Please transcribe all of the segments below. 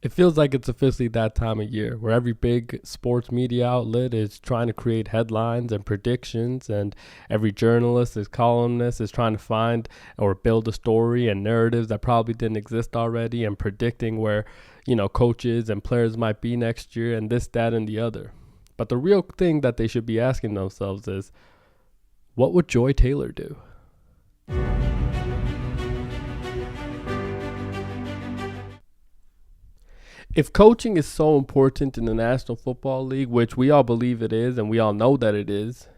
It feels like it's officially that time of year where every big sports media outlet is trying to create headlines and predictions, and every journalist is columnist is trying to find or build a story and narratives that probably didn't exist already, and predicting where, coaches and players might be next year, and this, that, and the other. But the real thing that they should be asking themselves is, what would Joy Taylor do? If coaching is so important in the National Football League, which we all believe it is, and we all know that it is,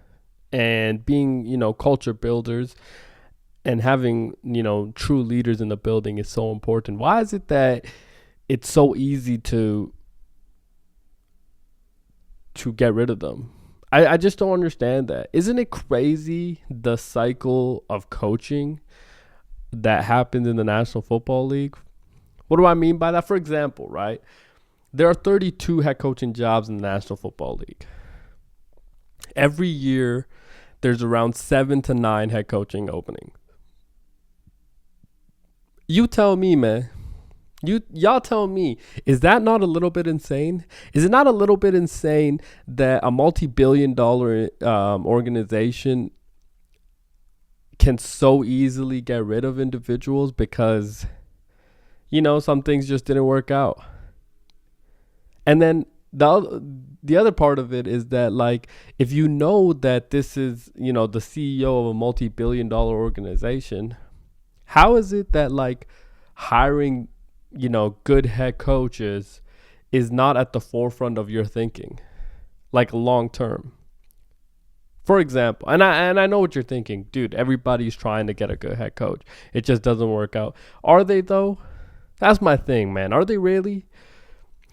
and being, culture builders and having, true leaders in the building is so important, why is it that it's so easy to get rid of them? I just don't understand that. Isn't it crazy, the cycle of coaching that happens in the National Football League? What do I mean by that? For example, right? There are 32 head coaching jobs in the National Football League. Every year, there's around 7 to 9 head coaching openings. You tell me, man. Y'all tell me, is that not a little bit insane? Is it not a little bit insane that a multi-billion-dollar organization can so easily get rid of individuals because, some things just didn't work out? And then the other part of it is that, like, if you know that this is, the CEO of a multi-billion-dollar organization, how is it that, like, hiring good head coaches is not at the forefront of your thinking, like long term? For example, and I know what you're thinking, dude, everybody's trying to get a good head coach. It just doesn't work out. Are they though? That's my thing, man. Are they really?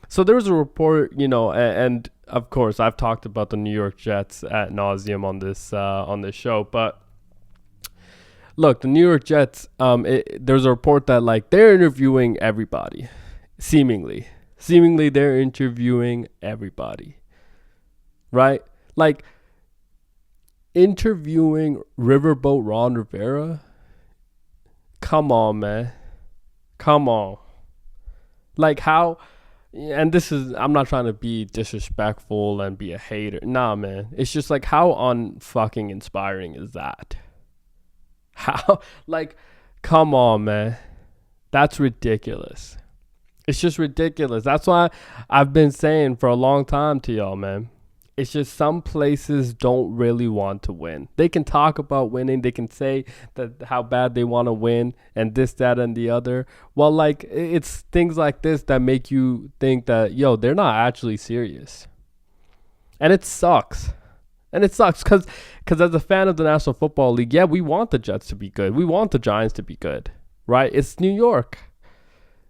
So there was a report, and of course I've talked about the New York Jets ad nauseum on this show, but look, the New York Jets, there's a report that, like, they're interviewing everybody. Seemingly they're interviewing everybody, right? Like, interviewing Riverboat Ron Rivera? Come on, man. Come on. Like, how... And this is... I'm not trying to be disrespectful and be a hater. Nah, man. It's just, like, how unfucking inspiring is that? How, like, come on, man. That's ridiculous. It's just ridiculous. That's why I've been saying for a long time to y'all, man. It's just some places don't really want to win. They can talk about winning. They can say that how bad they want to win and this, that, and the other. Well, like, it's things like this that make you think that, they're not actually serious. And it sucks. And it sucks because as a fan of the National Football League, yeah, we want the Jets to be good. We want the Giants to be good, right? It's New York.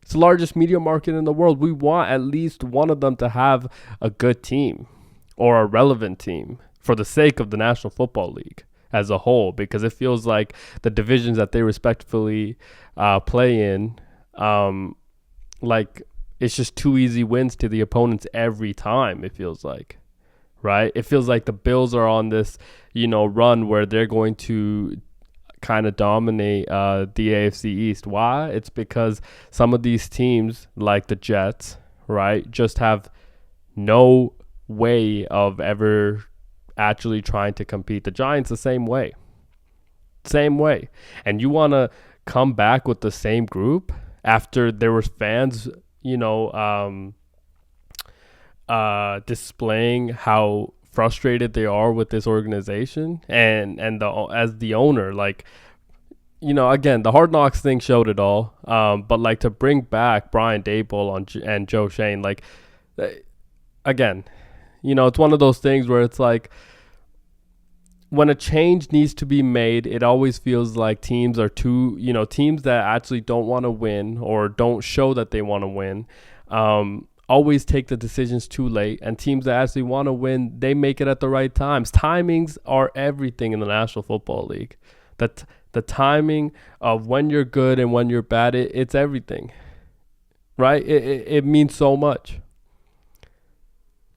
It's the largest media market in the world. We want at least one of them to have a good team or a relevant team for the sake of the National Football League as a whole, because it feels like the divisions that they respectively play in, like, it's just too easy wins to the opponents every time, it feels like. Right? It feels like the Bills are on this, run where they're going to kind of dominate the AFC East. Why? It's because some of these teams, like the Jets, right, just have no way of ever actually trying to compete. The Giants, the same way. Same way. And you want to come back with the same group after there were fans, displaying how frustrated they are with this organization and as the owner, like, again, the Hard Knocks thing showed it all, but, like, to bring back Brian Daboll and Joe Shane, like, again, it's one of those things where it's like, when a change needs to be made, it always feels like teams are teams that actually don't want to win or don't show that they want to win, always take the decisions too late, and teams that actually want to win, they make it at the right times. Timings are everything in the National Football League. That the timing of when you're good and when you're bad, it's everything, right? It means so much.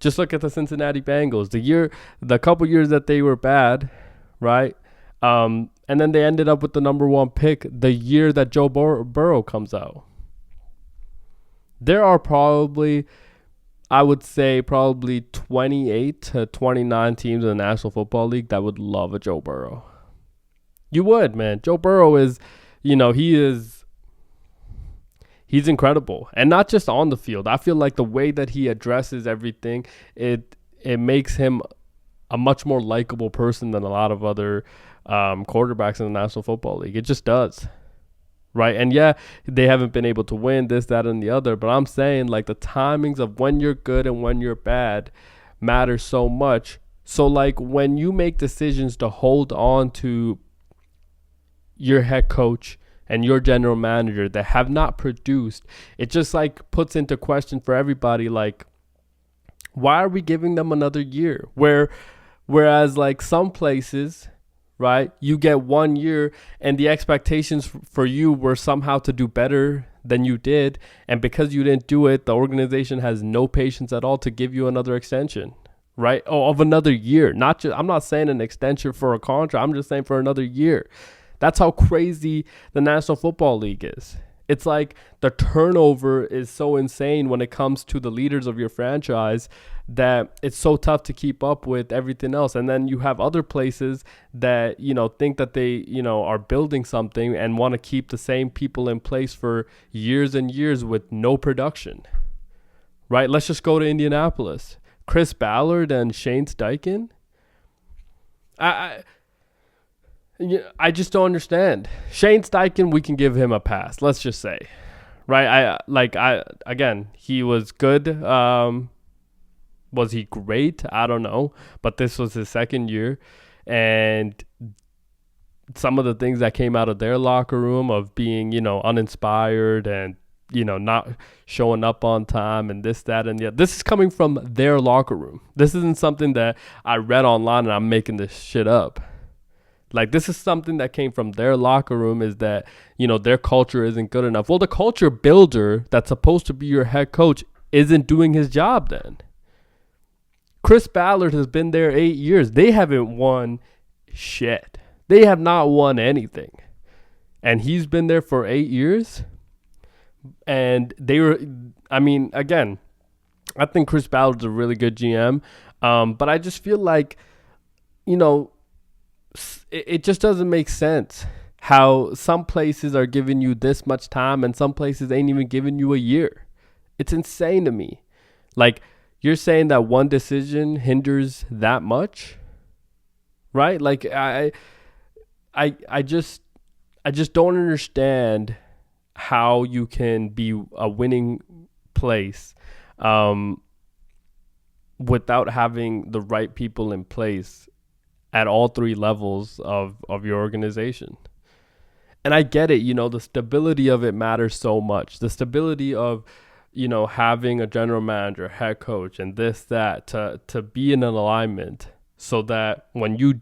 Just look at the Cincinnati Bengals. The couple years that they were bad, right? And then they ended up with the number 1 pick the year that Joe Burrow comes out. There are probably, I would say, probably 28 to 29 teams in the National Football League that would love a Joe Burrow. You would, man. Joe Burrow is, he's incredible. And not just on the field. I feel like the way that he addresses everything, it makes him a much more likable person than a lot of other quarterbacks in the National Football League. It just does. Right. And yeah, they haven't been able to win this, that, and the other. But I'm saying, like, the timings of when you're good and when you're bad matter so much. So, like, when you make decisions to hold on to your head coach and your general manager that have not produced, it just, like, puts into question for everybody, like, why are we giving them another year? Whereas, like, some places, right, you get 1 year and the expectations for you were somehow to do better than you did. And because you didn't do it, the organization has no patience at all to give you another extension, right? Oh, of another year. I'm not saying an extension for a contract. I'm just saying for another year. That's how crazy the National Football League is. It's like the turnover is so insane when it comes to the leaders of your franchise that it's so tough to keep up with everything else. And then you have other places that, think that they, are building something and want to keep the same people in place for years and years with no production, right? Let's just go to Indianapolis. Chris Ballard and Shane Steichen. I just don't understand. Shane Steichen, we can give him a pass. Let's just say, right? Again, he was good. Was he great? I don't know. But this was his second year. And some of the things that came out of their locker room of being, uninspired and, not showing up on time and this, that, and the other. This is coming from their locker room. This isn't something that I read online and I'm making this shit up. Like, this is something that came from their locker room, is that, their culture isn't good enough. Well, the culture builder that's supposed to be your head coach isn't doing his job then. Chris Ballard has been there 8 years. They haven't won shit. They have not won anything. And he's been there for 8 years. And again, I think Chris Ballard's a really good GM. But I just feel like, it just doesn't make sense how some places are giving you this much time and some places ain't even giving you a year. It's insane to me. Like, you're saying that one decision hinders that much, right? Like, I just don't understand how you can be a winning place without having the right people in place at all three levels of your organization. And I get it, the stability of it matters so much. The stability of, having a general manager, head coach, and this, that, to be in an alignment so that when you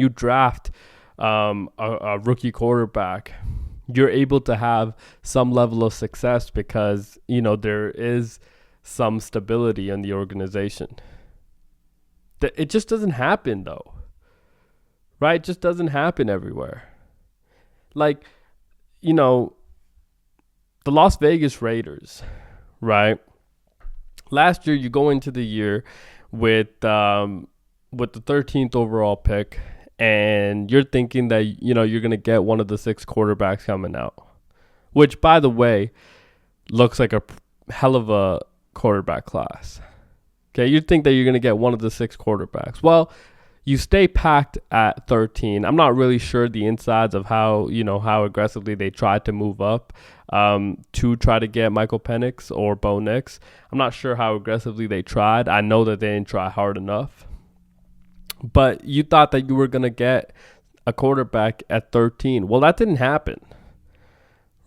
draft a rookie quarterback, you're able to have some level of success because, there is some stability in the organization. It just doesn't happen, though, right? It just doesn't happen everywhere. Like, the Las Vegas Raiders, right? Last year, you go into the year with the 13th overall pick, and you're thinking that, you're going to get one of the 6 quarterbacks coming out, which, by the way, looks like a hell of a quarterback class. Okay, you think that you're going to get one of the 6 quarterbacks. Well, you stay packed at 13. I'm not really sure the insides of how aggressively they tried to move up to try to get Michael Penix or Bo Nix. I'm not sure how aggressively they tried. I know that they didn't try hard enough. But you thought that you were going to get a quarterback at 13. Well, that didn't happen,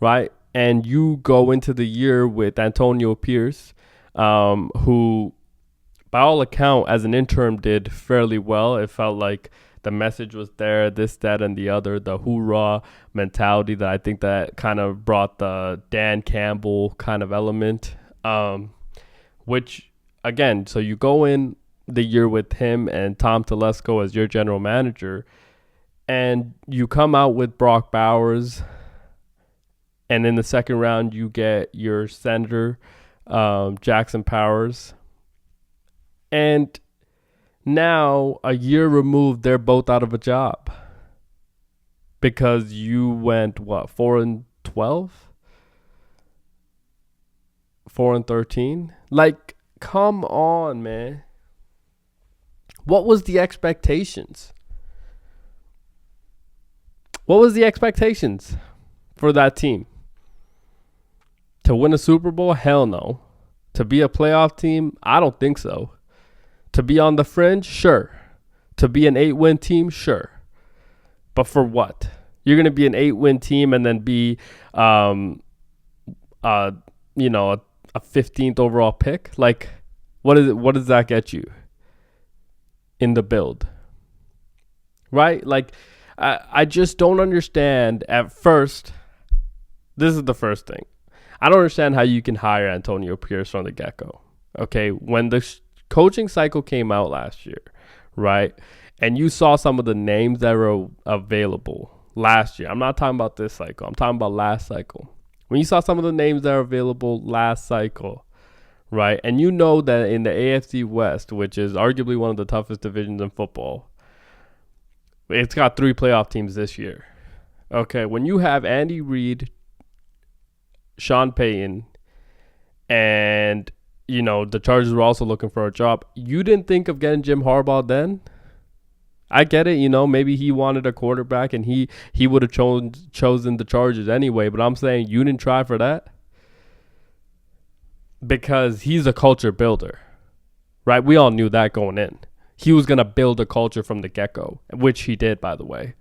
right? And you go into the year with Antonio Pierce, who, by all account, as an interim, did fairly well. It felt like the message was there, this, that, and the other, the hoorah mentality that I think that kind of brought the Dan Campbell kind of element, which, again, so you go in the year with him and Tom Telesco as your general manager, and you come out with Brock Bowers, And in the second round, you get your center, Jackson Powers. And now, a year removed, they're both out of a job because you went, what, 4-12? 4-13? Like, come on, man. What was the expectations? What was the expectations for that team? To win a Super Bowl? Hell no. To be a playoff team? I don't think so. To be on the fringe? Sure. To be an 8-win team? Sure. But for what? You're going to be an 8-win team and then be, a 15th overall pick? Like, what is it? What does that get you in the build? Right? Like, I just don't understand at first. This is the first thing. I don't understand how you can hire Antonio Pierce from the get-go. Okay, when the coaching cycle came out last year, right, and you saw some of the names that were available last year. I'm not talking about this cycle. I'm talking about last cycle. When you saw some of the names that are available last cycle, right, and you know that in the AFC West, which is arguably one of the toughest divisions in football, it's got 3 playoff teams this year. Okay, when you have Andy Reid, Sean Payton, and, the Chargers were also looking for a job, you didn't think of getting Jim Harbaugh then? I get it, maybe he wanted a quarterback and he would have chosen the Chargers anyway, but I'm saying you didn't try for that because he's a culture builder, right? We all knew that going in. He was going to build a culture from the get-go, which he did, by the way,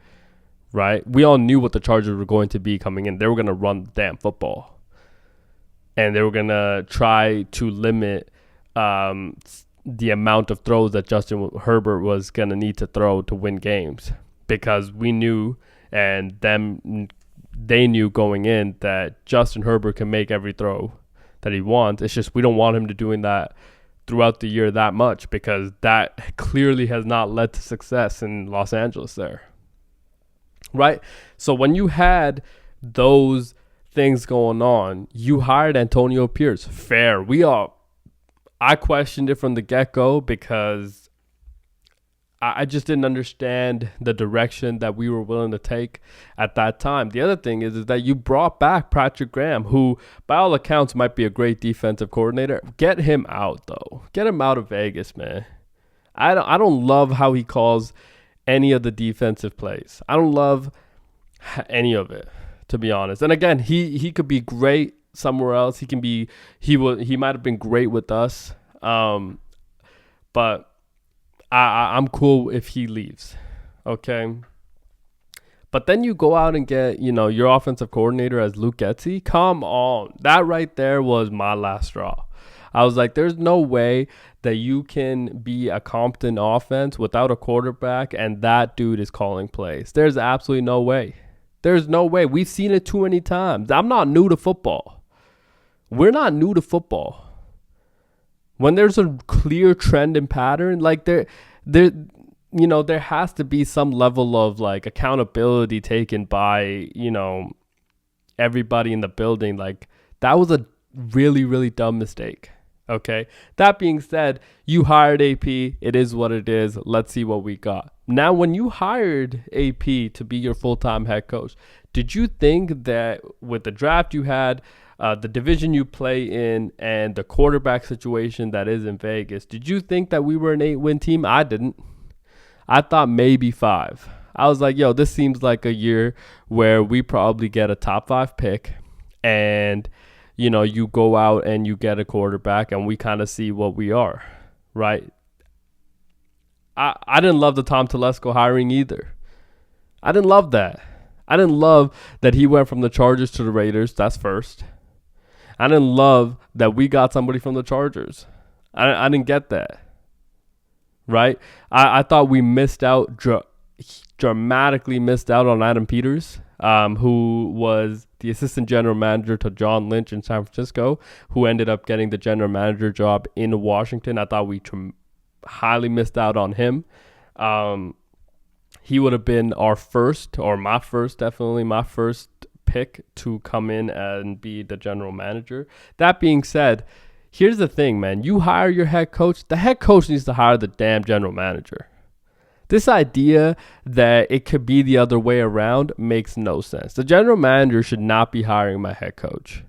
right? We all knew what the Chargers were going to be coming in. They were going to run the damn football. And they were going to try to limit the amount of throws that Justin Herbert was going to need to throw to win games. Because we knew, and they knew going in, that Justin Herbert can make every throw that he wants. It's just we don't want him to doing that throughout the year that much because that clearly has not led to success in Los Angeles there. Right? So when you had those things going on, you hired Antonio Pierce. Fair. I questioned it from the get-go because I just didn't understand the direction that we were willing to take at that time. The other thing is that you brought back Patrick Graham, who by all accounts might be a great defensive coordinator. Get him out, though. Get him out of Vegas, man. I don't love how he calls any of the defensive plays. I don't love any of it, to be honest. And again, he could be great somewhere else. He might have been great with us. But I'm cool if he leaves. Okay. But then you go out and get, your offensive coordinator as Luke Getsy. Come on. That right there was my last straw. I was like, there's no way that you can be a competent offense without a quarterback and that dude is calling plays. There's absolutely no way. There's no way. We've seen it too many times. I'm not new to football. We're not new to football. When there's a clear trend and pattern, like there has to be some level of like accountability taken by, everybody in the building. Like that was a really, really dumb mistake. Okay. That being said, you hired AP. It is what it is. Let's see what we got. Now, when you hired AP to be your full-time head coach, did you think that with the draft you had, the division you play in, and the quarterback situation that is in Vegas, did you think that we were an 8-win team? I didn't. I thought maybe 5. I was like, this seems like a year where we probably get a top 5 pick and, you go out and you get a quarterback and we kind of see what we are, right? I didn't love the Tom Telesco hiring either. I didn't love that. I didn't love that he went from the Chargers to the Raiders. That's first. I didn't love that we got somebody from the Chargers. I didn't get that. Right? I thought we missed out, dramatically missed out on Adam Peters, who was the assistant general manager to John Lynch in San Francisco, who ended up getting the general manager job in Washington. I thought we highly missed out on him. He would have been our first, or my first, definitely my first pick to come in and be the general manager. That being said, here's the thing, man. You hire your head coach. The head coach needs to hire the damn general manager. This idea that it could be the other way around makes no sense. The general manager should not be hiring my head coach.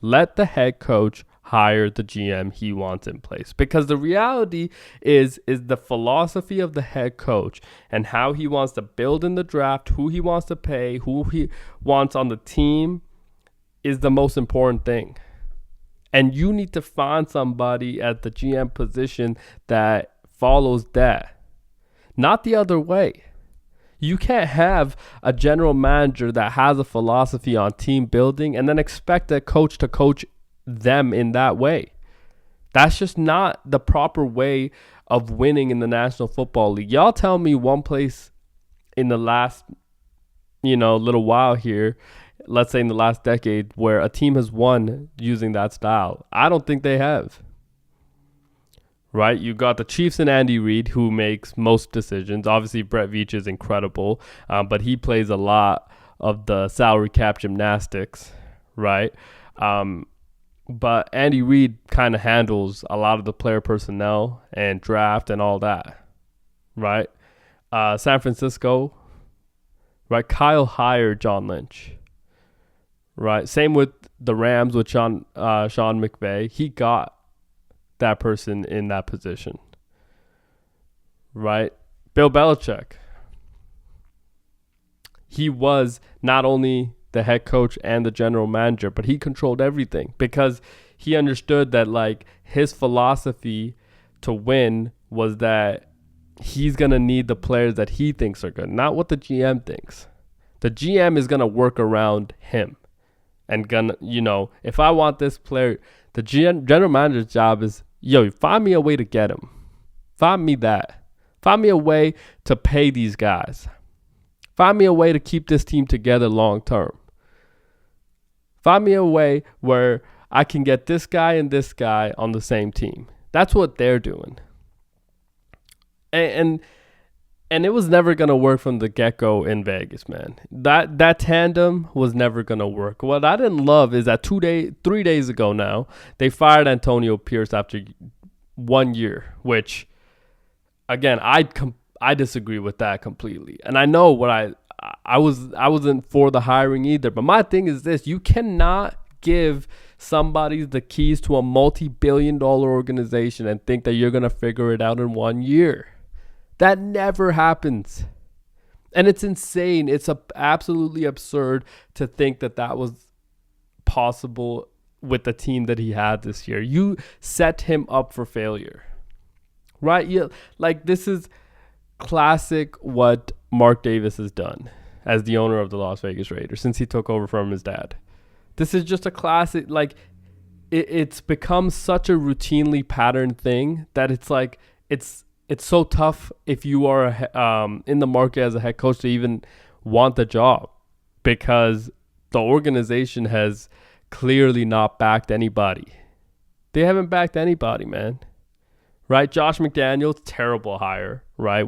Let the head coach hire the GM he wants in place. Because the reality is the philosophy of the head coach and how he wants to build in the draft, who he wants to pay, who he wants on the team is the most important thing. And you need to find somebody at the GM position that follows that. Not the other way. You can't have a general manager that has a philosophy on team building and then expect a coach to coach them in that way. That's just not the proper way of winning in the National Football League. Y'all tell me one place in the last, little while here, let's say in the last decade, where a team has won using that style. I don't think they have. Right? You got the Chiefs and Andy Reid, who makes most decisions. Obviously, Brett Veach is incredible, but he plays a lot of the salary cap gymnastics, right? But Andy Reid kind of handles a lot of the player personnel and draft and all that, right? San Francisco, right? Kyle hired John Lynch, right? Same with the Rams with Sean McVay. He got that person in that position, right? Bill Belichick, he was not only the head coach and the general manager, but he controlled everything because he understood that like his philosophy to win was that he's going to need the players that he thinks are good, not what the GM thinks. The GM is going to work around him and if I want this player, the general manager's job is, find me a way to get him. Find me that. Find me a way to pay these guys. Find me a way to keep this team together long term. Find me a way where I can get this guy and this guy on the same team. That's what they're doing. And it was never going to work from the get-go in Vegas, man. That tandem was never going to work. What I didn't love is that 3 days ago now, they fired Antonio Pierce after 1 year, which, again, I disagree with that completely. And I know what I wasn't for the hiring either. But my thing is this: you cannot give somebody the keys to a multi-billion-dollar organization and think that you're going to figure it out in 1 year. That never happens. And it's insane. It's absolutely absurd to think that was possible with the team that he had this year. You set him up for failure. Right? This is classic what Mark Davis has done as the owner of the Las Vegas Raiders since he took over from his dad. This is just a classic, it's become such a routinely patterned thing that it's so tough if you are in the market as a head coach to even want the job, because the organization has clearly not backed anybody. They haven't backed anybody, man. Right? Josh McDaniels, terrible hire, right?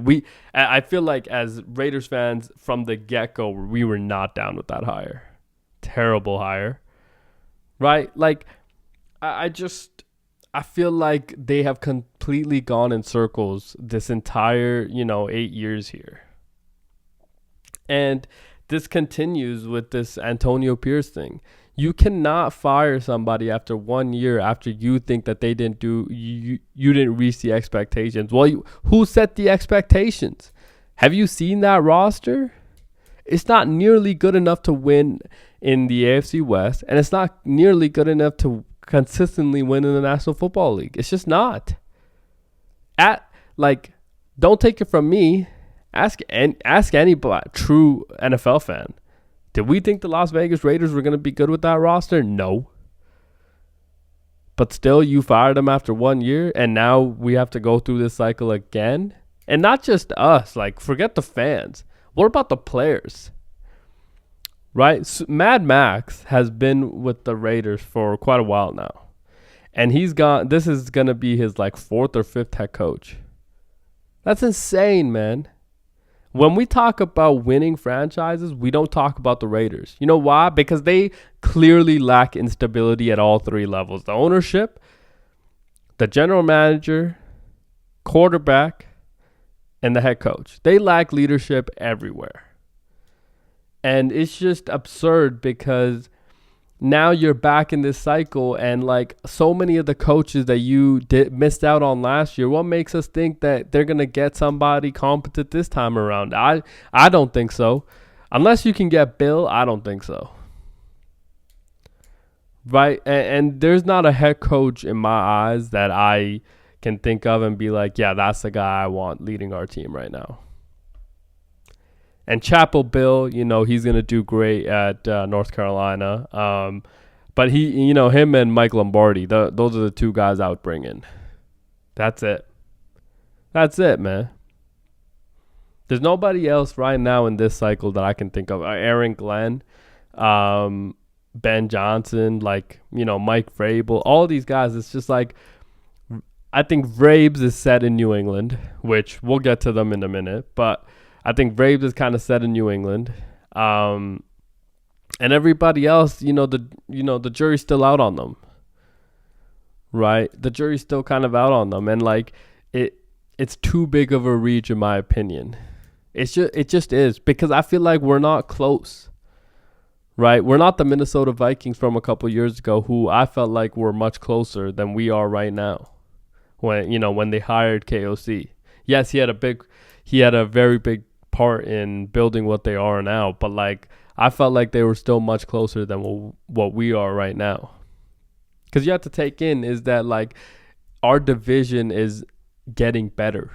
I feel like as Raiders fans from the get-go, we were not down with that hire. Terrible hire. Right? I feel like they have completely gone in circles this entire, 8 years here. And this continues with this Antonio Pierce thing. You cannot fire somebody after 1 year after you think that they didn't you didn't reach the expectations. Well, who set the expectations? Have you seen that roster? It's not nearly good enough to win in the AFC West, and it's not nearly good enough to consistently win in the National Football League. It's just not. Don't take it from me. Ask any true NFL fan. Did we think the Las Vegas Raiders were going to be good with that roster? No. But still, you fired them after 1 year, and now we have to go through this cycle again? And not just us. Forget the fans. What about the players? Right? So Mad Max has been with the Raiders for quite a while now. And this is going to be his fourth or fifth head coach. That's insane, man. When we talk about winning franchises, we don't talk about the Raiders. You know why? Because they clearly lack instability at all three levels. The ownership, the general manager, quarterback, and the head coach. They lack leadership everywhere. And it's just absurd because now you're back in this cycle, and like so many of the coaches that you missed out on last year, what makes us think that they're going to get somebody competent this time around? I don't think so. Unless you can get Bill, I don't think so. Right? And there's not a head coach in my eyes that I can think of and be like, yeah, that's the guy I want leading our team right now. And Chapel Bill, he's going to do great at North Carolina. But him and Mike Lombardi, those are the two guys I would bring in. That's it. That's it, man. There's nobody else right now in this cycle that I can think of. Aaron Glenn, Ben Johnson, Mike Vrabel, all these guys. It's just like, I think Vrabes is set in New England, which we'll get to them in a minute. But I think Vrabes is kind of set in New England. And everybody else, the jury's still out on them. Right? The jury's still kind of out on them. And it's too big of a reach in my opinion. It just is, because I feel like we're not close. Right? We're not the Minnesota Vikings from a couple years ago, who I felt like were much closer than we are right now. When they hired KOC. Yes, he had a very big part in building what they are now, but I felt like they were still much closer than what we are right now. Because you have to take in is that our division is getting better.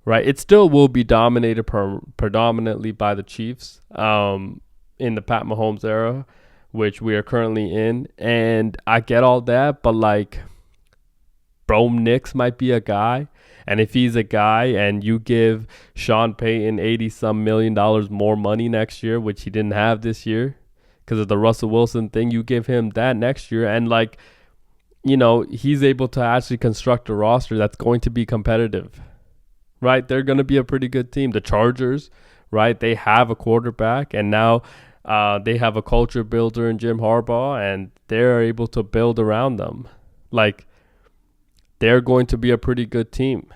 Right? It still will be dominated predominantly by the Chiefs in the Pat Mahomes era, which we are currently in. And I get all that, but Bro Nix might be a guy. And if he's a guy and you give Sean Payton $80-some million more money next year, which he didn't have this year because of the Russell Wilson thing, you give him that next year. And he's able to actually construct a roster that's going to be competitive. Right? They're going to be a pretty good team. The Chargers, right? They have a quarterback, and now they have a culture builder in Jim Harbaugh, and they're able to build around them. They're going to be a pretty good team.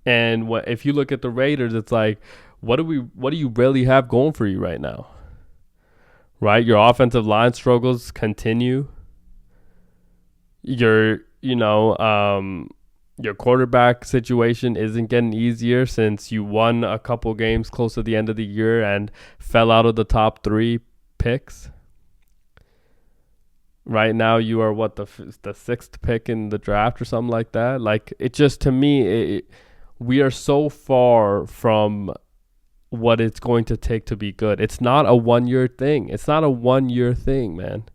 And if you look at the Raiders, it's what do you really have going for you right now? Right? Your offensive line struggles continue. Your quarterback situation isn't getting easier since you won a couple games close to the end of the year and fell out of the top 3 picks. Right now, you are the 6th pick in the draft or something like that. It just, to me, we are so far from what it's going to take to be good. It's not a 1-year thing. It's not a 1-year thing, man.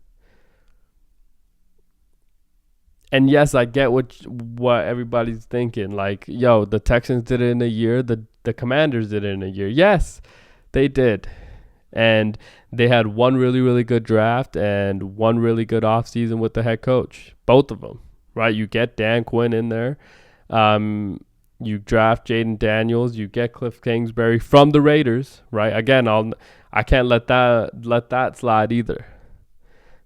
And yes, I get what everybody's thinking. The Texans did it in a year. The Commanders did it in a year. Yes, they did. And they had one really, really good draft and one really good offseason with the head coach. Both of them, right? You get Dan Quinn in there. You draft Jaden Daniels. You get Cliff Kingsbury from the Raiders, right? Again, I can't let that slide either.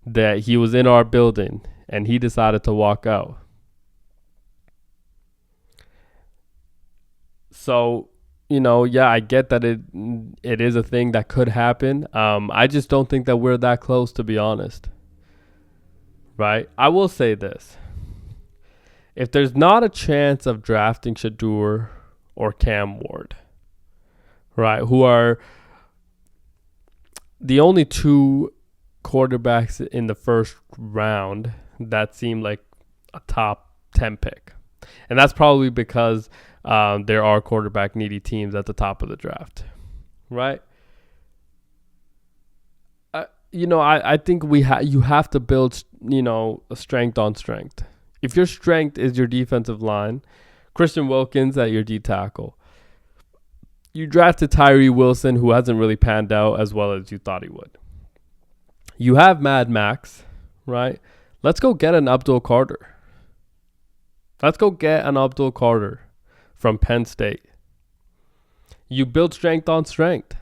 That he was in our building and he decided to walk out. So, I get that it is a thing that could happen. I just don't think that we're that close, to be honest. Right? I will say this. If there's not a chance of drafting Shedeur or Cam Ward, right, who are the only 2 quarterbacks in the first round that seem like a top 10 pick. And that's probably because there are quarterback needy teams at the top of the draft, right? I think you have to build, a strength on strength. If your strength is your defensive line, Christian Wilkins at your D tackle, you drafted Tyree Wilson, who hasn't really panned out as well as you thought he would. You have Mad Max, right? Let's go get an Abdul Carter. Let's go get an Abdul Carter from Penn State. You build strength on strength,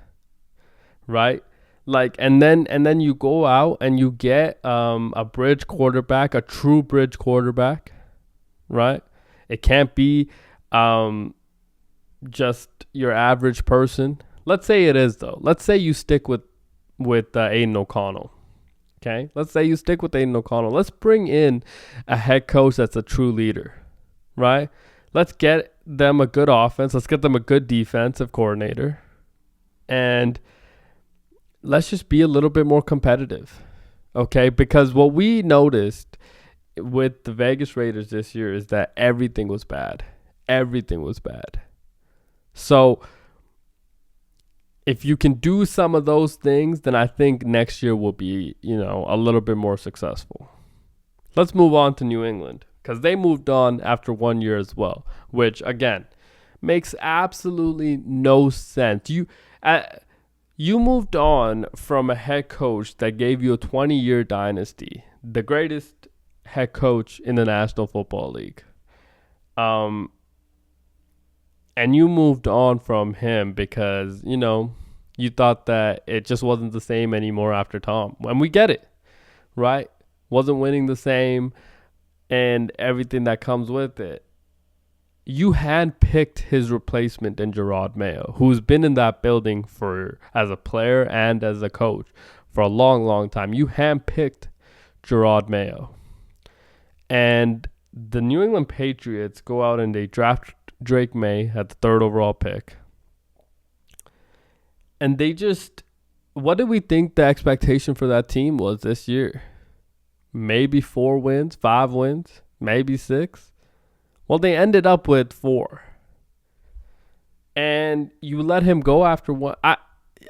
right? Like, and then you go out and you get a bridge quarterback, a true bridge quarterback, right? It can't be just your average person. Let's say it is though. Let's say you stick with Aiden O'Connell. Okay, let's say you stick with Aiden O'Connell. Let's bring in a head coach that's a true leader, right? Let's get them a good offense. Let's get them a good defensive coordinator, and let's just be a little bit more competitive, okay? Because what we noticed with the Vegas Raiders this year is that everything was bad. Everything was bad. So if you can do some of those things, then I think next year will be, a little bit more successful. Let's move on to New England, because they moved on after 1 year as well, which, again, makes absolutely no sense. You moved on from a head coach that gave you a 20-year dynasty, the greatest head coach in the National Football League. And you moved on from him because, you thought that it just wasn't the same anymore after Tom. And we get it, right? Wasn't winning the same and everything that comes with it. You handpicked his replacement in Gerard Mayo, who's been in that building as a player and as a coach for a long, long time. You handpicked Gerard Mayo. And the New England Patriots go out and they draft Drake May at the 3rd overall pick. And what did we think the expectation for that team was this year? Maybe 4 wins, 5 wins, maybe 6. Well, they ended up with 4. And you let him go after one.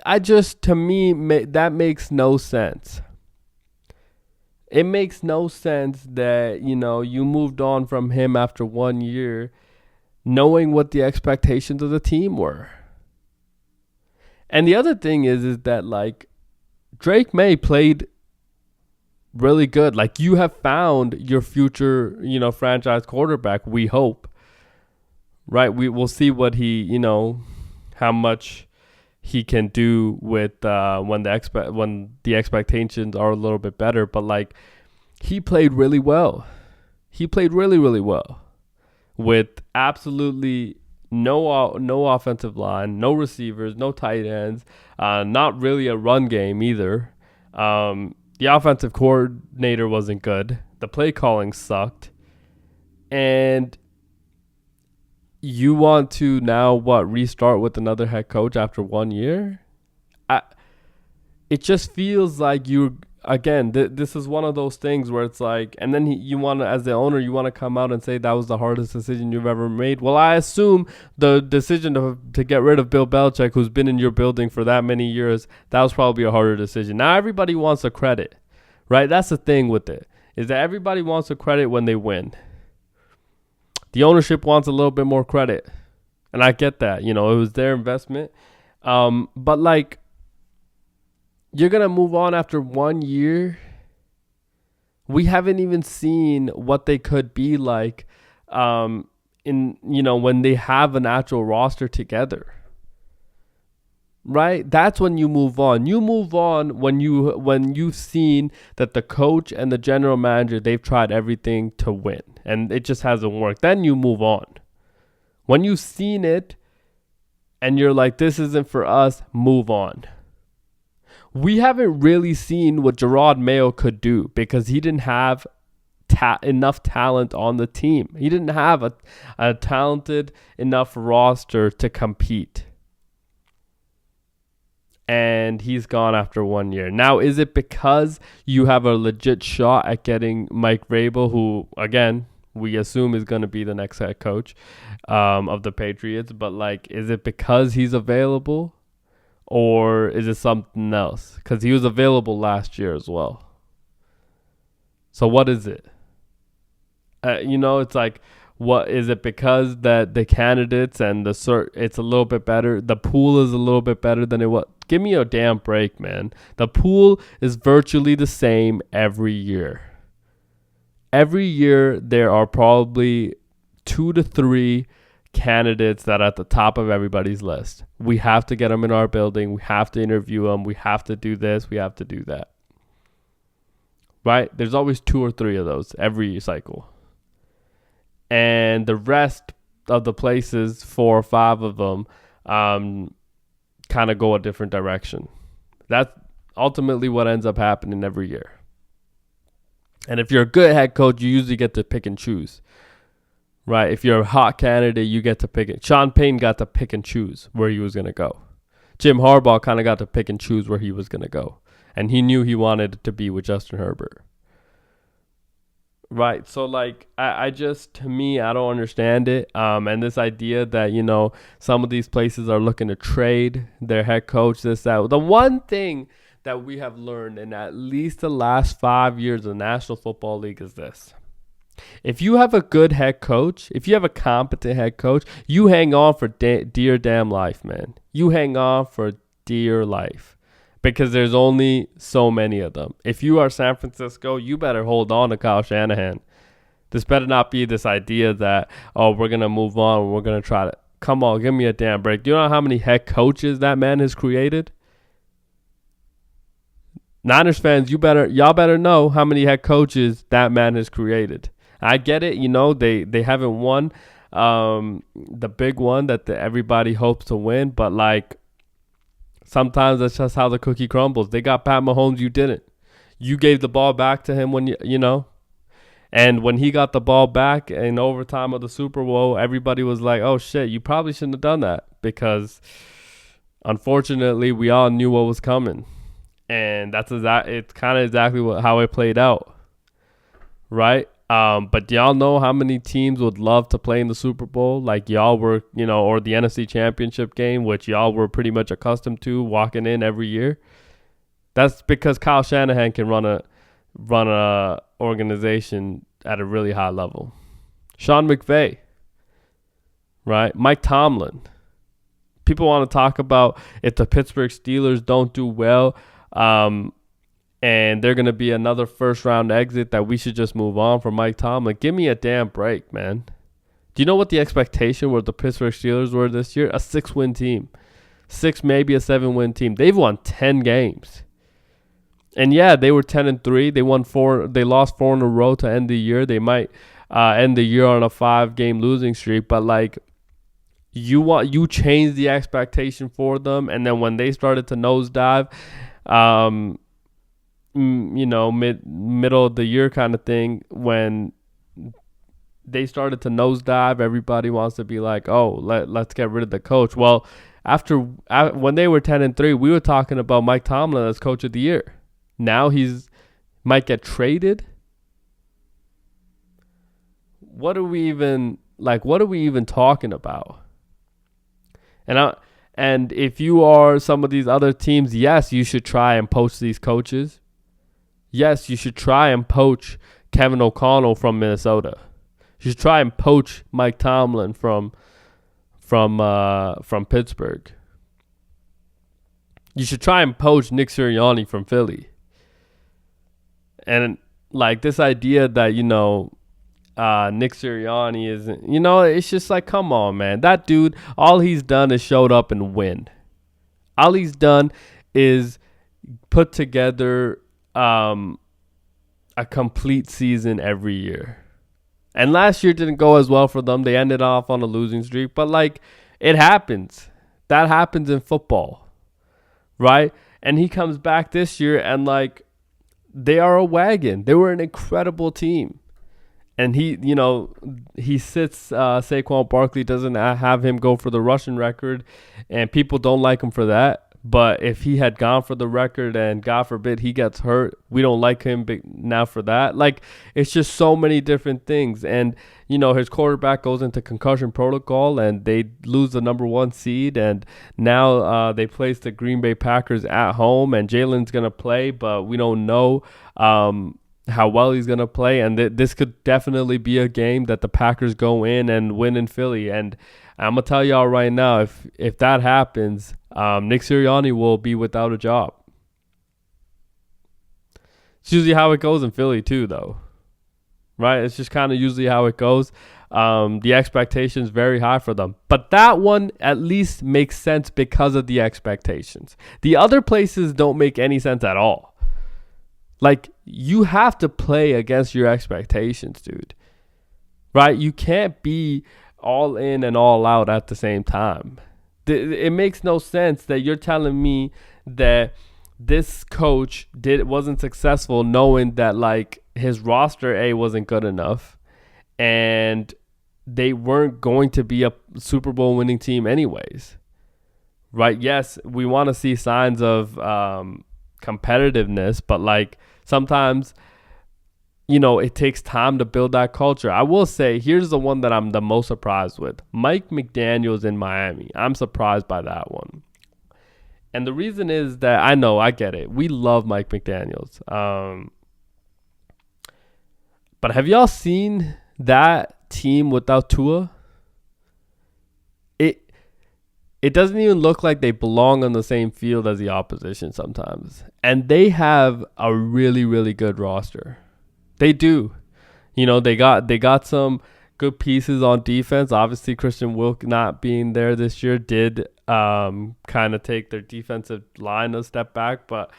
To me, that makes no sense. It makes no sense that, you moved on from him after 1 year knowing what the expectations of the team were. And the other thing is that, like, Drake May played really good. Like, you have found your future, franchise quarterback, we hope. Right? We'll see what he, how much he can do with when the expectations are a little bit better. But, like, he played really well. He played really, really well with absolutely no offensive line, no receivers, no tight ends, not really a run game either. The offensive coordinator wasn't good. The play calling sucked. And you want to now, restart with another head coach after 1 year? It just feels like this is one of those things where it's like, and then you want to, as the owner, you want to come out and say that was the hardest decision you've ever made. Well, I assume the decision to get rid of Bill Belichick, who's been in your building for that many years, that was probably a harder decision. Now everybody wants a credit, right? That's the thing with it, is that everybody wants a credit when they win. The ownership wants a little bit more credit, and I get that. It was their investment. But, like, you're going to move on after 1 year. We haven't even seen what they could be like when they have an actual roster together. Right? That's when you move on. You move on when you've seen that the coach and the general manager, they've tried everything to win and it just hasn't worked. Then you move on. When you've seen it and you're like, this isn't for us, move on. We haven't really seen what Gerard Mayo could do because he didn't have enough talent on the team. He didn't have a talented enough roster to compete. And he's gone after 1 year. Now, is it because you have a legit shot at getting Mike Vrabel, who, again, we assume is going to be the next head coach of the Patriots? But, like, is it because he's available? Or is it something else? Because he was available last year as well. So what is it? It's like, what is it? Because that the candidates and it's a little bit better. The pool is a little bit better than it was. Give me a damn break, man. The pool is virtually the same every year. Every year there are probably 2 to 3 candidates that are at the top of everybody's list. We have to get them in our building. We have to interview them. We have to do this. We have to do that. Right? There's always 2 or 3 of those every cycle. And the rest of the places, 4 or 5 of them, kind of go a different direction. That's ultimately what ends up happening every year. And if you're a good head coach, you usually get to pick and choose. Right? If you're a hot candidate, you get to pick it. Sean Payton got to pick and choose where he was going to go. Jim Harbaugh kind of got to pick and choose where he was going to go. And he knew he wanted to be with Justin Herbert. Right. So, like, I just, to me, I don't understand it. And this idea that, you know, some of these places are looking to trade their head coach, this, that. The one thing that we have learned in at least the last 5 years of the National Football League is this. If you have a good head coach, if you have a competent head coach, you hang on for dear damn life, man. You hang on for dear life because there's only so many of them. If you are San Francisco, you better hold on to Kyle Shanahan. This better not be this idea that, oh, we're going to move on. We're going to try to. Come on, give me a damn break. Do you know how many head coaches that man has created? Niners fans, y'all better know how many head coaches that man has created. I get it, you know, they haven't won the big one that everybody hopes to win, but like sometimes that's just how the cookie crumbles. They got Pat Mahomes, you didn't. You gave the ball back to him when you know, and when he got the ball back in overtime of the Super Bowl, everybody was like, "Oh shit, you probably shouldn't have done that," because unfortunately, we all knew what was coming, and it's kind of exactly how it played out, right? But y'all know how many teams would love to play in the Super Bowl like y'all were, you know, or the NFC Championship game, which y'all were pretty much accustomed to walking in every year. That's because Kyle Shanahan can run a organization at a really high level. Sean McVay, right? Mike Tomlin. People want to talk about if the Pittsburgh Steelers don't do well, and they're going to be another first-round exit that we should just move on from Mike Tomlin. Give me a damn break, man. Do you know what the expectation were the Pittsburgh Steelers were this year? A 6-win team. 6, maybe a 7-win team. They've won 10 games. And, yeah, they were 10-3. They won 4. They lost 4 in a row to end the year. They might end the year on a 5-game losing streak. But, like, you changed the expectation for them. And then when they started to nosedive, you know, middle of the year kind of thing, when they started to nosedive, everybody wants to be like, oh, let's get rid of the coach. Well, when they were 10-3, we were talking about Mike Tomlin as coach of the year. Now might get traded. What are we even talking about? And if you are some of these other teams, yes, you should try and poach these coaches. Yes, you should try and poach Kevin O'Connell from Minnesota. You should try and poach Mike Tomlin from Pittsburgh. You should try and poach Nick Sirianni from Philly. And like this idea that, you know, Nick Sirianni isn't, you know, it's just like, come on, man. That dude, all he's done is showed up and win. All he's done is put together a complete season every year. And last year didn't go as well for them. They ended off on a losing streak. But, like, it happens. That happens in football, right? And he comes back this year and, like, they are a wagon. They were an incredible team. And he sits Saquon Barkley, doesn't have him go for the rushing record, and people don't like him for that. But if he had gone for the record and God forbid he gets hurt, we don't like him now for that. Like, it's just so many different things. And, you know, his quarterback goes into concussion protocol and they lose the number 1 seed. And now they place the Green Bay Packers at home and Jalen's going to play, but we don't know how well he's going to play. And this could definitely be a game that the Packers go in and win in Philly. And I'm going to tell y'all right now, if that happens, Nick Sirianni will be without a job. It's usually how it goes in Philly too, though. right? It's just kind of usually how it goes. The expectations very high for them, but that one at least makes sense because of the expectations. The other places don't make any sense at all. Like, you have to play against your expectations, dude, right? You can't be all in and all out at the same time. It makes no sense that you're telling me that this coach wasn't successful knowing that, like, his roster A wasn't good enough and they weren't going to be a Super Bowl winning team anyways, right? Yes, we want to see signs of competitiveness, but like sometimes, it takes time to build that culture. I will say, here's the one that I'm the most surprised with. Mike McDaniels in Miami. I'm surprised by that one. And the reason is that I get it. We love Mike McDaniels. But have y'all seen that team without Tua? It doesn't even look like they belong on the same field as the opposition sometimes. And they have a really, really good roster. They do. They got some good pieces on defense. Obviously, Christian Wilk not being there this year did kind of take their defensive line a step back, but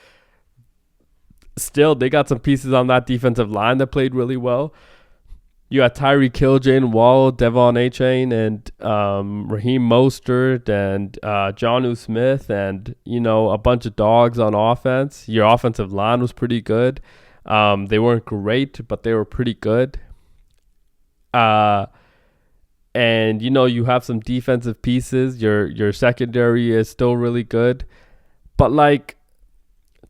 still, they got some pieces on that defensive line that played really well. You got Tyreek Hill, Jayden Wall, Devon Achane, and Raheem Mostert, and Jonnu Smith, and a bunch of dogs on offense. Your offensive line was pretty good. They weren't great, but they were pretty good. And you have some defensive pieces. Your secondary is still really good, but like,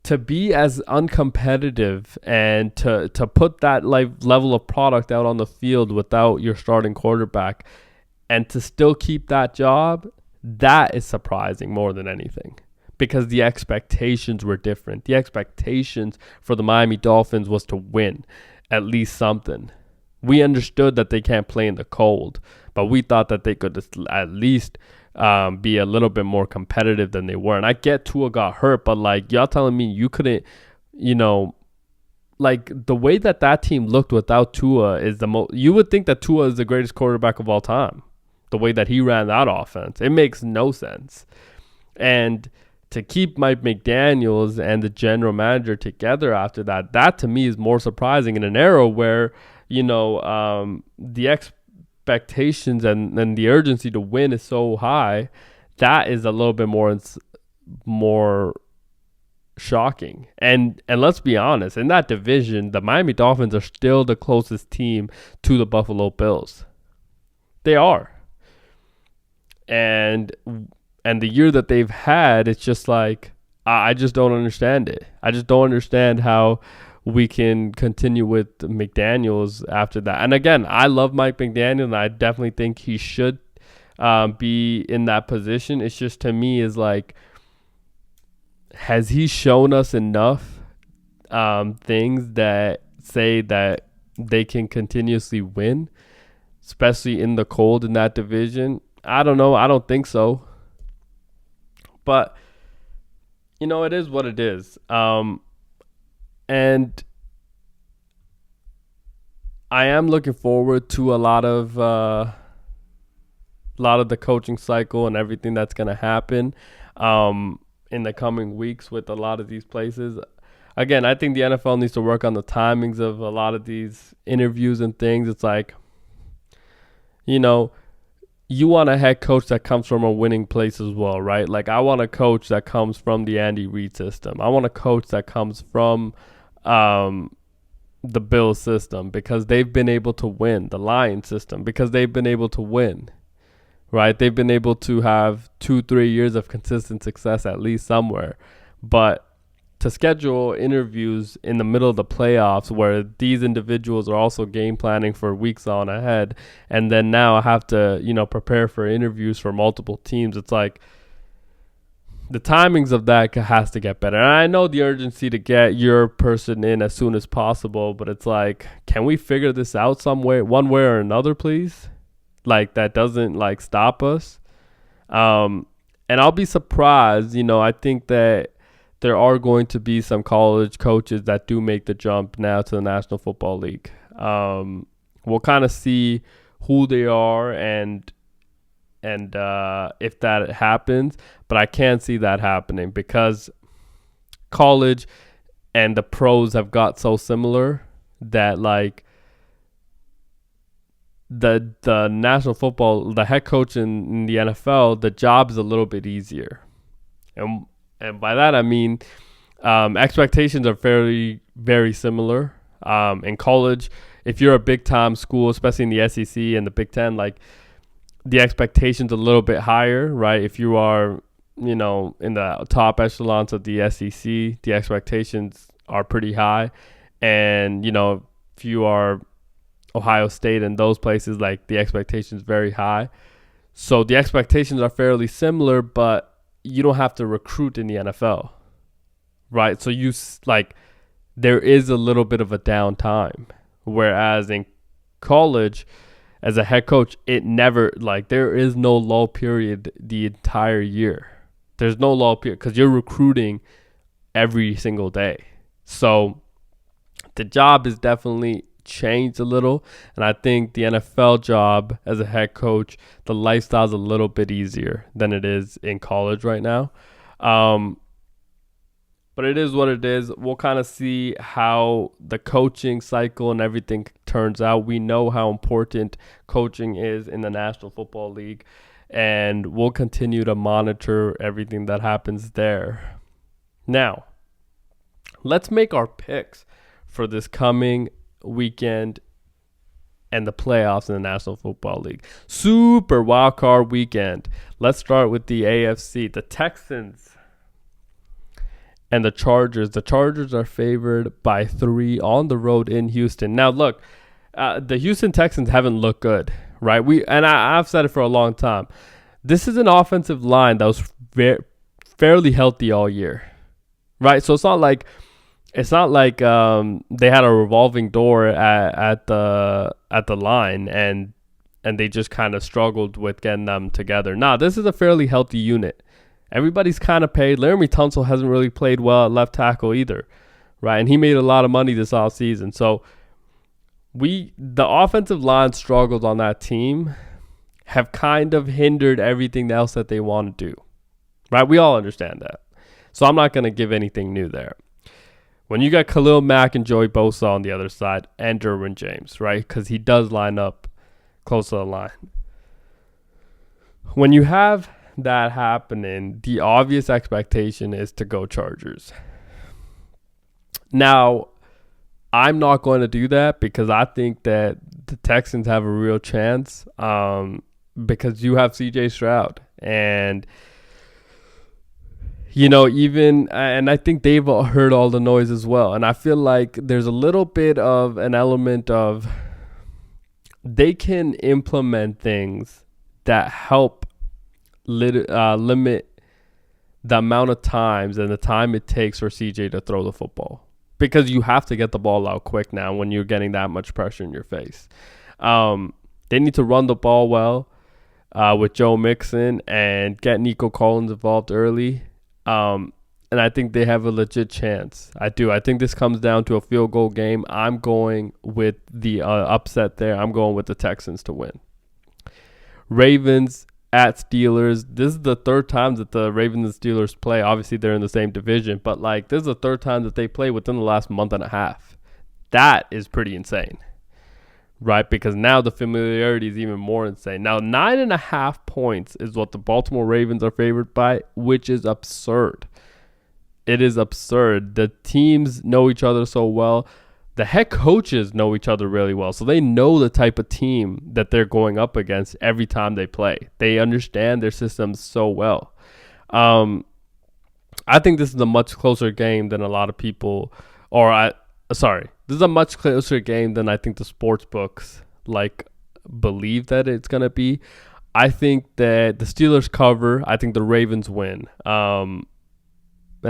to be as uncompetitive and to put that level of product out on the field without your starting quarterback and to still keep that job, that is surprising more than anything, because the expectations were different. The expectations for the Miami Dolphins was to win at least something. We understood that they can't play in the cold, but we thought that they could at least be a little bit more competitive than they were. And I get Tua got hurt, but like, y'all telling me you couldn't, like, the way that team looked without Tua is the most. You would think that Tua is the greatest quarterback of all time. The way that he ran that offense, it makes no sense. And to keep Mike McDaniels and the general manager together after that to me is more surprising in an era where the expectations and the urgency to win is so high. That is a little bit more shocking. And let's be honest, in that division, the Miami Dolphins are still the closest team to the Buffalo Bills. They are. And the year that they've had, it's just like, I just don't understand it. I just don't understand how we can continue with McDaniels after that. And again, I love Mike McDaniel, and I definitely think he should be in that position. It's just, to me, is like, has he shown us enough things that say that they can continuously win, especially in the cold in that division? I don't know. I don't think so. But, it is what it is. And I am looking forward to a lot of the coaching cycle and everything that's going to happen in the coming weeks with a lot of these places. Again, I think the NFL needs to work on the timings of a lot of these interviews and things. It's like, you want a head coach that comes from a winning place as well, right? Like, I want a coach that comes from the Andy Reid system. I want a coach that comes from the Bills system, because they've been able to win. The Lions system, because they've been able to win, right? They've been able to have 2-3 years of consistent success at least somewhere. But to schedule interviews in the middle of the playoffs where these individuals are also game planning for weeks on ahead, and then now I have to, prepare for interviews for multiple teams, it's like, the timings of that has to get better. And I know the urgency to get your person in as soon as possible, but it's like, can we figure this out some way, one way or another, please? Like, that doesn't like stop us. And I'll be surprised. I think that there are going to be some college coaches that do make the jump now to the National Football League. We'll kind of see who they are and if that happens, but I can't see that happening because college and the pros have got so similar that like the national football, the head coach in the NFL, the job is a little bit easier, and by that I mean expectations are very similar. In college, if you're a big time school, especially in the SEC and the Big Ten, like the expectations a little bit higher, right? If you are, in the top echelons of the SEC, the expectations are pretty high. And, if you are Ohio State and those places, like the expectations very high. So the expectations are fairly similar, but you don't have to recruit in the NFL, right? So there is a little bit of a downtime. Whereas in college, as a head coach, it never, there is no lull period the entire year. There's no lull period because you're recruiting every single day. So the job is definitely changed a little. And I think the NFL job as a head coach, the lifestyle is a little bit easier than it is in college right now. But it is what it is. We'll kind of see how the coaching cycle and everything turns out. We know how important coaching is in the National Football League, and we'll continue to monitor everything that happens there. Now, let's make our picks for this coming weekend and the playoffs in the National Football League. Super wildcard weekend. Let's start with the AFC. The Texans and the Chargers. The Chargers are favored by 3 on the road in Houston. Now, look, the Houston Texans haven't looked good, right? I've said it for a long time. This is an offensive line that was fairly healthy all year, right? So it's not like they had a revolving door at the line and they just kind of struggled with getting them together. Nah, this is a fairly healthy unit. Everybody's kind of paid. Laramie Tunsil hasn't really played well at left tackle either, right? And he made a lot of money this offseason. So the offensive line struggles on that team have kind of hindered everything else that they want to do, right? We all understand that. So I'm not going to give anything new there. When you got Khalil Mack and Joey Bosa on the other side and Derwin James, right? Because he does line up close to the line. When you have that happening, the obvious expectation is to go Chargers. Now, I'm not going to do that because I think that the Texans have a real chance because you have CJ Stroud and and I think they've heard all the noise as well. And I feel like there's a little bit of an element of they can implement things that help limit the amount of times and the time it takes for CJ to throw the football because you have to get the ball out quick now when you're getting that much pressure in your face. They need to run the ball well with Joe Mixon and get Nico Collins involved early. And I think they have a legit chance. I do. I think this comes down to a field goal game. I'm going with the upset there. I'm going with the Texans to win. Ravens at Steelers. This is the third time that the Ravens and Steelers play. Obviously, they're in the same division, but this is the third time that they play within the last month and a half. That is pretty insane, right? Because now the familiarity is even more insane. Now, 9.5 points is what the Baltimore Ravens are favored by, which is absurd. It is absurd. The teams know each other so well. The head coaches know each other really well, so they know the type of team that they're going up against every time they play. They understand their systems so well. I think this is a much closer game than a lot of people, this is a much closer game than I think the sports books believe that it's going to be. I think that the Steelers cover. I think the Ravens win. And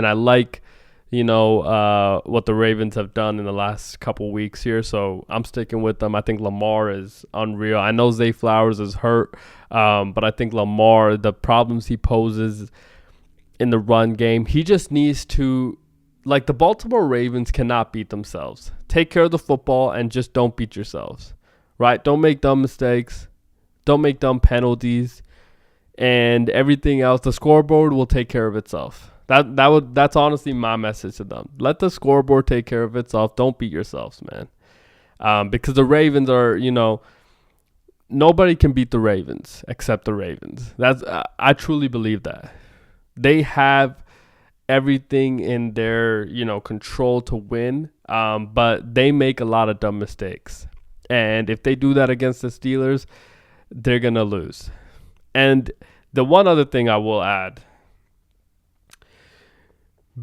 I like what the Ravens have done in the last couple weeks here. So I'm sticking with them. I think Lamar is unreal. I know Zay Flowers is hurt, but I think Lamar, the problems he poses in the run game, he just needs to like the Baltimore Ravens cannot beat themselves. Take care of the football and just don't beat yourselves, right? Don't make dumb mistakes. Don't make dumb penalties, and everything else. The scoreboard will take care of itself. That's honestly my message to them. Let the scoreboard take care of itself. Don't beat yourselves, man. Because the Ravens are, nobody can beat the Ravens except the Ravens. I truly believe that. They have everything in their, control to win, but they make a lot of dumb mistakes. And if they do that against the Steelers, they're going to lose. And the one other thing I will add,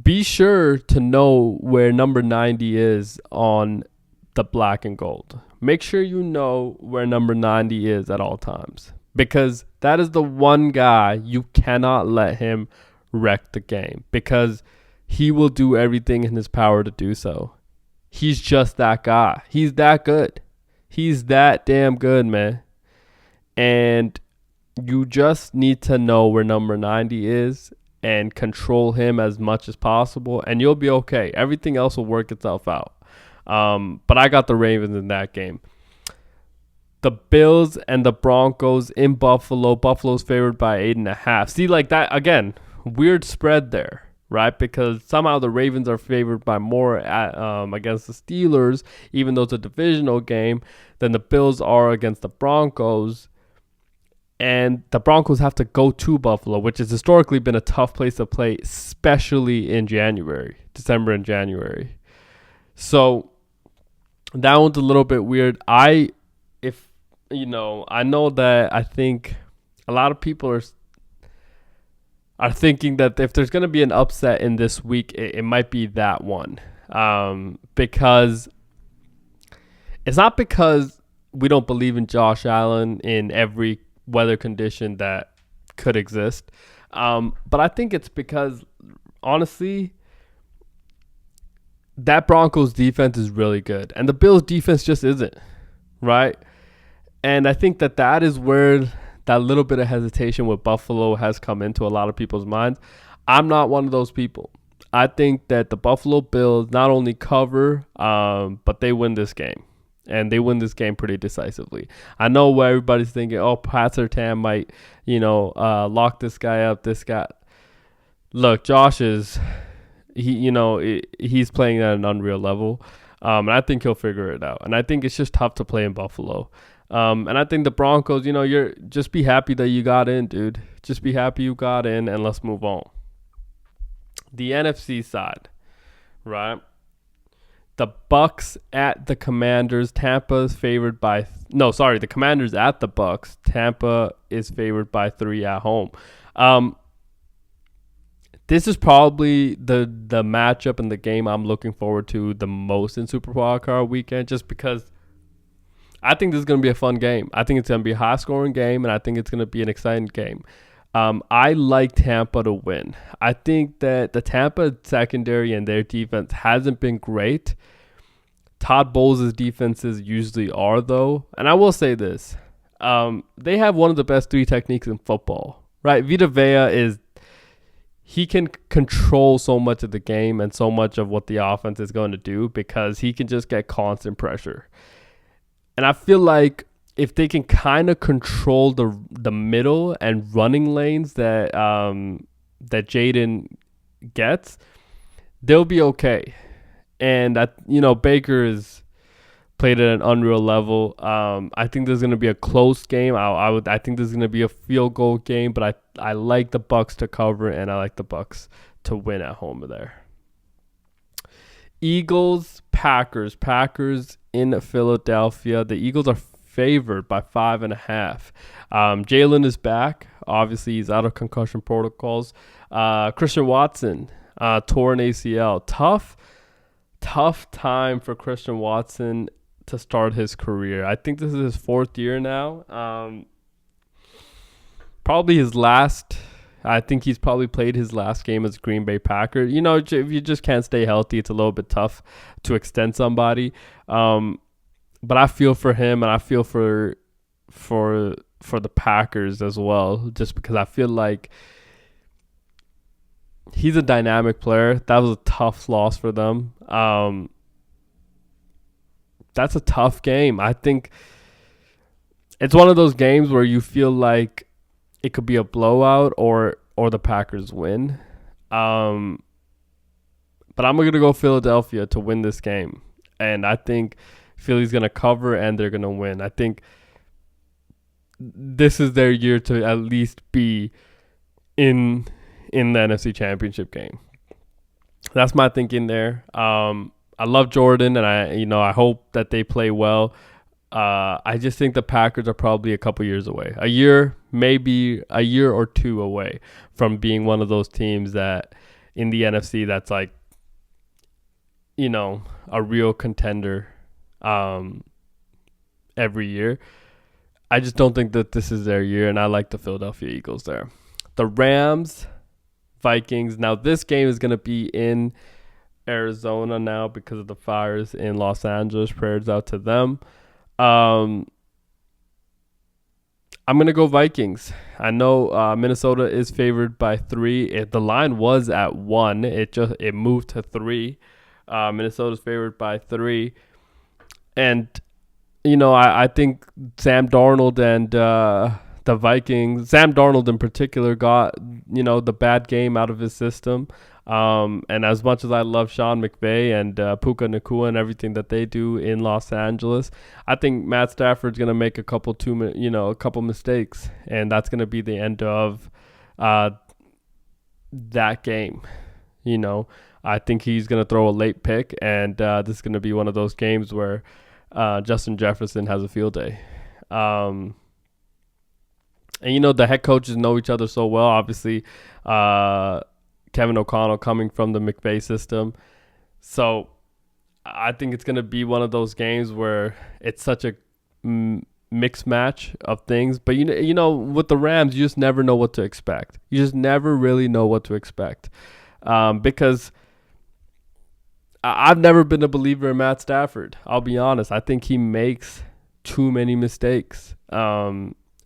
be sure to know where number 90 is on the black and gold. Make sure you know where number 90 is at all times, because that is the one guy you cannot let him wreck the game, because he will do everything in his power to do so. He's just that guy. He's that good. He's that damn good, man. And you just need to know where number 90 is and control him as much as possible, and you'll be okay. Everything else will work itself out. But I got the Ravens in that game. The Bills and the Broncos in Buffalo. Buffalo's favored by 8.5. See, like that, again, weird spread there, right? Because somehow the Ravens are favored by more against the Steelers, even though it's a divisional game, than the Bills are against the Broncos. And the Broncos have to go to Buffalo, which has historically been a tough place to play, especially in December and January. So that one's a little bit weird. I know that I think a lot of people are thinking that if there's going to be an upset in this week, it might be that one. Because it's not because we don't believe in Josh Allen in every weather condition that could exist. But I think it's because, honestly, that Broncos defense is really good. And the Bills defense just isn't, right? And I think that is where that little bit of hesitation with Buffalo has come into a lot of people's minds. I'm not one of those people. I think that the Buffalo Bills not only cover, but they win this game. And they win this game pretty decisively. I know where everybody's thinking, Pat Surtain might, lock this guy up. This guy. Look, Josh is, he's playing at an unreal level. And I think he'll figure it out. And I think it's just tough to play in Buffalo. And I think the Broncos, you're just be happy that you got in, dude. Just be happy you got in, and let's move on. The NFC side, right? The Bucks at the Commanders. Tampa is favored by the Commanders at the Bucks. Tampa is favored by 3 at home. This is probably the matchup and the game I'm looking forward to the most in Super Wildcard Weekend, just because I think this is going to be a fun game. I think it's going to be a high-scoring game, and I think it's going to be an exciting game. I like Tampa to win. I think that the Tampa secondary and their defense hasn't been great. Todd Bowles' defenses usually are, though. And I will say this. They have one of the best 3 techniques in football, right? Vita Vea he can control so much of the game and so much of what the offense is going to do, because he can just get constant pressure. And I feel like if they can kind of control the middle and running lanes that Jaden gets, they'll be okay. And Baker is played at an unreal level. I think there's going to be a close game. I think there's going to be a field goal game, but I like the Bucks to cover, and I like the Bucks to win at home there. Eagles, Packers in Philadelphia. The Eagles are favored by 5.5. Jalen is back. Obviously, he's out of concussion protocols. Christian Watson, torn ACL. Tough time for Christian Watson to start his career. I think this is his 4th year now. Probably his last. I think he's probably played his last game as Green Bay Packer. If you just can't stay healthy, it's a little bit tough to extend somebody. But I feel for him, and I feel for the Packers as well, just because I feel like he's a dynamic player. That was a tough loss for them. That's a tough game. I think it's one of those games where you feel like it could be a blowout or the Packers win. But I'm going to go Philadelphia to win this game. And I think Philly's going to cover and they're going to win. I think this is their year to at least be in the NFC Championship game. That's my thinking there. I love Jordan, and I hope that they play well. I just think the Packers are probably a couple years away. A year, maybe a year or two away from being one of those teams that in the NFC that's like, a real contender every year. I just don't think that this is their year, and I like the Philadelphia Eagles there. The Rams, Vikings. Now, this game is going to be in Arizona now because of the fires in Los Angeles. Prayers out to them. I'm going to go Vikings. I know Minnesota is favored by 3. The line was at 1. It moved to 3. Minnesota's favored by 3. And, I think Sam Darnold and the Vikings, Sam Darnold in particular, got, the bad game out of his system. And as much as I love Sean McVay and Puka Nacua and everything that they do in Los Angeles, I think Matt Stafford's going to make a couple mistakes, and that's going to be the end of that game. I think he's going to throw a late pick, and this is going to be one of those games where Justin Jefferson has a field day. And the head coaches know each other so well. Obviously, Kevin O'Connell coming from the McVay system. So I think it's going to be one of those games where it's such a mixed match of things. But, with the Rams, you just never know what to expect. You just never really know what to expect. Because I've never been a believer in Matt Stafford. I'll be honest. I think he makes too many mistakes.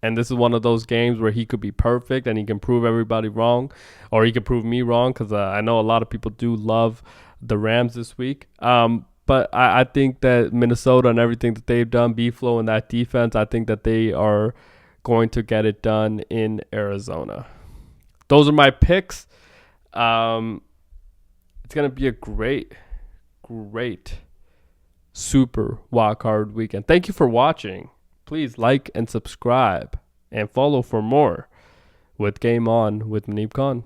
And this is one of those games where he could be perfect and he can prove everybody wrong, or he could prove me wrong, because I know a lot of people do love the Rams this week. But I think that Minnesota and everything that they've done, B-Flow and that defense, I think that they are going to get it done in Arizona. Those are my picks. It's going to be a great super wildcard weekend. Thank you for watching. Please like and subscribe and follow for more with Game On with Muneeb Khan.